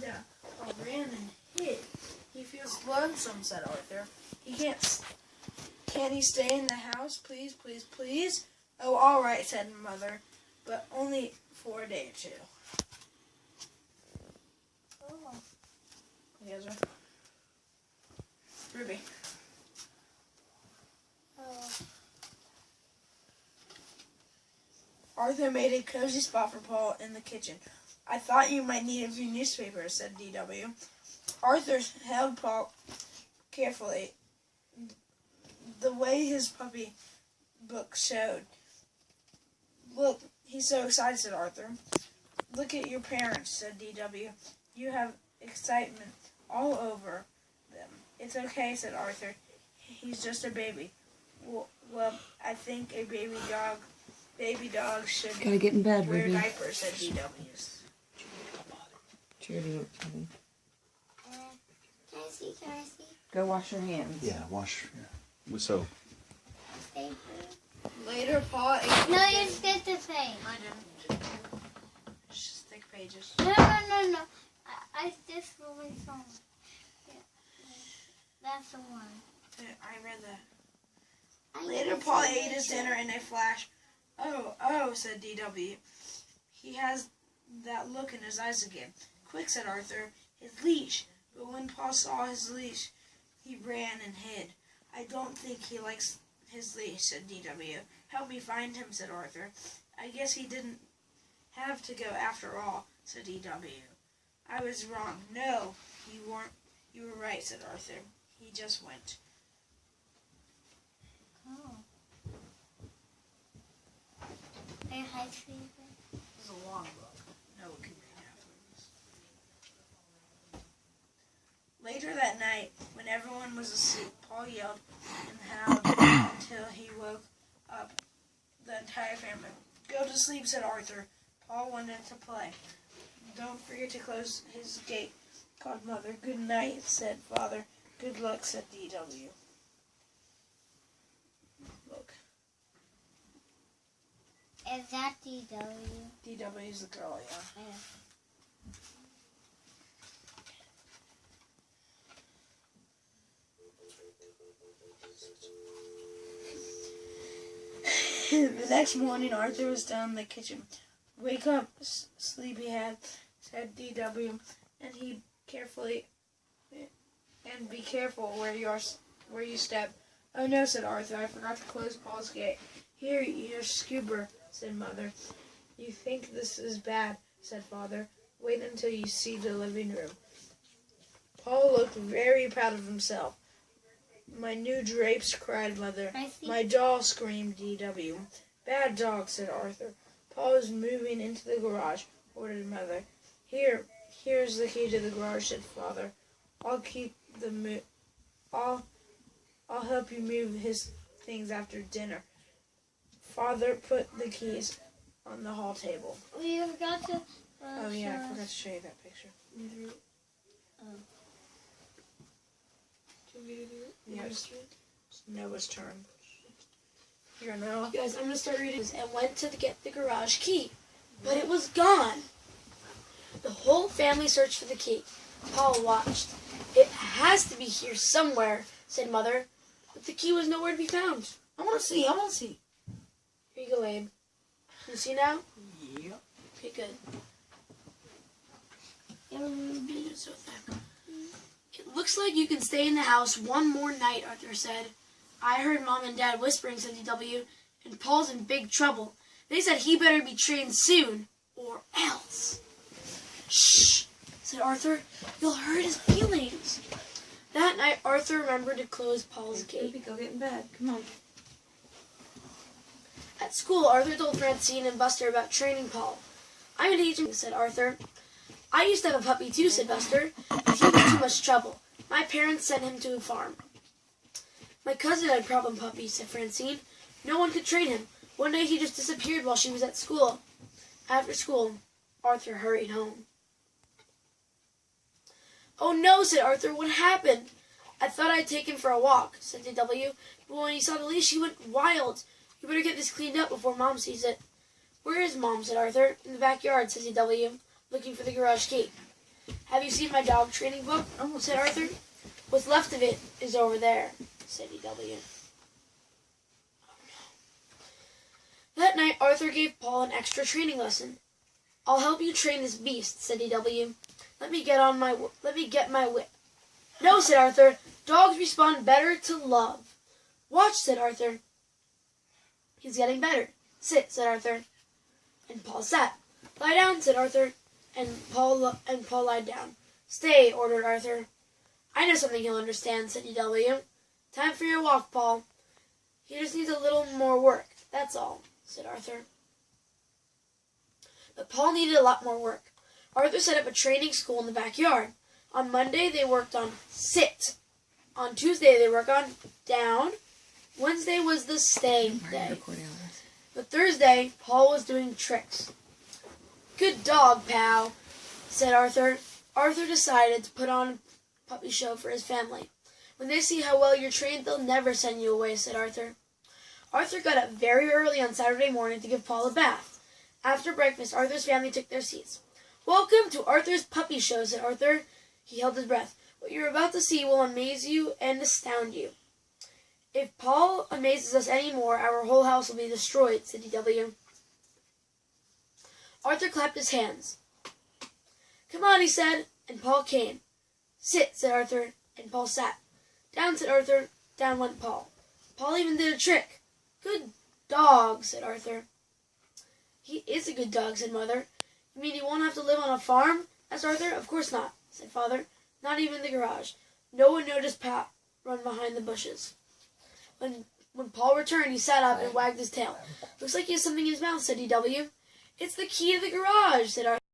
Yeah, Paul ran and hid. He feels lonesome, said Arthur. He can't. Can he stay in the house, please, please, please? Oh, all right, said Mother, but only for a day or two. Oh. Yes, sir. Ruby. Oh. Arthur made a cozy spot for Paul in the kitchen. I thought you might need a few newspapers, said D.W. Arthur held Paul carefully, the way his puppy book showed. Look, he's so excited, said Arthur. Look at your parents, said D.W. You have excitement all over them. It's okay, said Arthur. He's just a baby. Well, I think a baby dog should gotta get in bed, wear Ruby. diapers, said D.W. Charity, Charity. Can I see? Go wash your hands. Yeah, wash with soap. Paper. Later, Paul ate... No, you just get the thing. I didn't. It's just thick pages. No. I just really saw it. Yeah. That's the one. I read that. Later, Paul ate his dinner in a flash. Oh, said D.W. He has that look in his eyes again. Quick, said Arthur. His leash. But when Paul saw his leash, he ran and hid. I don't think he likes his leash, said D.W. Help me find him, said Arthur. I guess he didn't have to go after all, said D.W. I was wrong. No, you weren't. You were right, said Arthur. He just went. Oh. Are you high school? It's a long book. No one can read half of this. Later that night, when everyone was asleep, Paul yelled and howled until he woke up the entire family. Go to sleep, said Arthur. Paul wanted to play. Don't forget to close his gate, called Mother. Good night, said Father. Good luck, said D.W. Look. Is that D.W.? D.W.'s the girl, yeah. The next morning, Arthur was down in the kitchen. Wake up, sleepyhead, said D.W., and be careful where you step. Oh no, said Arthur, I forgot to close Paul's gate. Here, you're scuba, said Mother. You think this is bad, said Father. Wait until you see the living room. Paul looked very proud of himself. My new drapes, cried Mother. My doll, screamed D.W. Bad dog, said Arthur. Paul is moving into the garage, ordered Mother. Here's the key to the garage, said Father. I'll help you move his things after dinner. Father put the keys on the hall table. We forgot to... oh yeah, I forgot to show you that picture. Oh. Yeah, it's Noah's turn. Here, Noah. Guys, I'm going to start reading this. And went to get the garage key, but it was gone. The whole family searched for the key. Paul watched. It has to be here somewhere, said Mother, but the key was nowhere to be found. I want to see. Here you go, Abe. You see now? Yep. Okay, good. It's so thick. It looks like you can stay in the house one more night, Arthur said. I heard Mom and Dad whispering, said D.W., and Paul's in big trouble. They said he better be trained soon, or else. Shh, said Arthur. You'll hurt his feelings. That night, Arthur remembered to close Paul's gate. Baby, go get in bed. Come on. At school, Arthur told Francine and Buster about training Paul. I'm an agent, said Arthur. I used to have a puppy too, said Buster, but he was too much trouble. My parents sent him to a farm. My cousin had a problem puppy, said Francine. No one could train him. One day he just disappeared while she was at school. After school, Arthur hurried home. Oh no, said Arthur. What happened? I thought I'd take him for a walk, said D.W., but when he saw the leash, he went wild. You better get this cleaned up before Mom sees it. Where is Mom, said Arthur. In the backyard, said D.W., looking for the garage key. Have you seen my dog training book? Said Arthur. What's left of it is over there, said D.W. That night, Arthur gave Paul an extra training lesson. I'll help you train this beast, said D.W. Let me get my whip. No, said Arthur. Dogs respond better to love. Watch, said Arthur. He's getting better. Sit, said Arthur. And Paul sat. Lie down, said Arthur. And Paul lied down. Stay, ordered Arthur. I know something he'll understand, said D.W. Time for your walk, Paul. He just needs a little more work, that's all, said Arthur. But Paul needed a lot more work. Arthur set up a training school in the backyard. On Monday, they worked on sit. On Tuesday, they worked on down. Wednesday was the stay day. But Thursday, Paul was doing tricks. Good dog, pal, said Arthur. Arthur decided to put on a puppy show for his family. When they see how well you're trained, they'll never send you away, said Arthur. Arthur got up very early on Saturday morning to give Paul a bath. After breakfast, Arthur's family took their seats. Welcome to Arthur's puppy show, said Arthur. He held his breath. What you're about to see will amaze you and astound you. If Paul amazes us any more, our whole house will be destroyed, said D.W. Arthur clapped his hands. Come on, he said, and Paul came. Sit, said Arthur, and Paul sat. Down, said Arthur. Down went Paul. Paul even did a trick. Good dog, said Arthur. He is a good dog, said Mother. You mean he won't have to live on a farm? asked Arthur. Of course not, said Father. Not even in the garage. No one noticed Pat run behind the bushes. When Paul returned, he sat up and wagged his tail. Looks like he has something in his mouth, said D.W. It's the key to the garage, said Arthur.